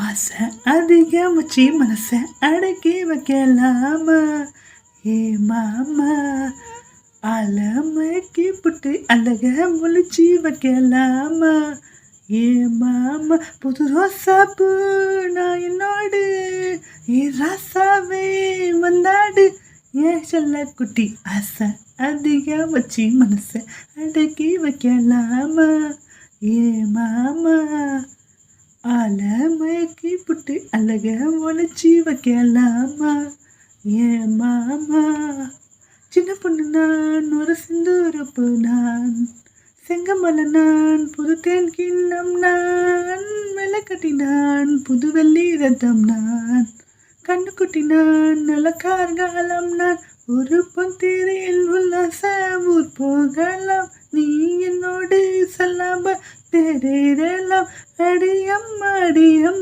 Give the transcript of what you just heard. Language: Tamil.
ஆசை அதிகமாச்சு மனச அடக்கி வைக்கலாமா ஏ மாமா ஆலமக்கி புட்டு அழக முழிச்சு வைக்கலாமா ஏ மாமா புது ரோசாப்பூ நான் என்னோடு ஏ ராசாவே வந்தாடு ஏன் சொல்ல குட்டி ஆசை அதிகம் வச்சு மனச அடக்கி வைக்கலாமா ஏ மாமா ஆலமக்கி புட்டு அழக முளைச்சி வைக்கலாமா ஏ மாமா சின்ன பொண்ணு நான் ஒரு சிந்தூரப்பு நான் செங்கமலை நான் புது தேன் கிண்ணம் நான் வெள்ளக்கட்டி நான் புது வெள்ளி ரத்தம் நான் கண்ணுக்குட்டி நான் நல்ல கார்காலம் நான் ஒரு பொந்திரில் உல்லாச ஊர் போகலாம் நீ என்னோடு செல்லாம தேரேறலாம் அடியம் அடியம்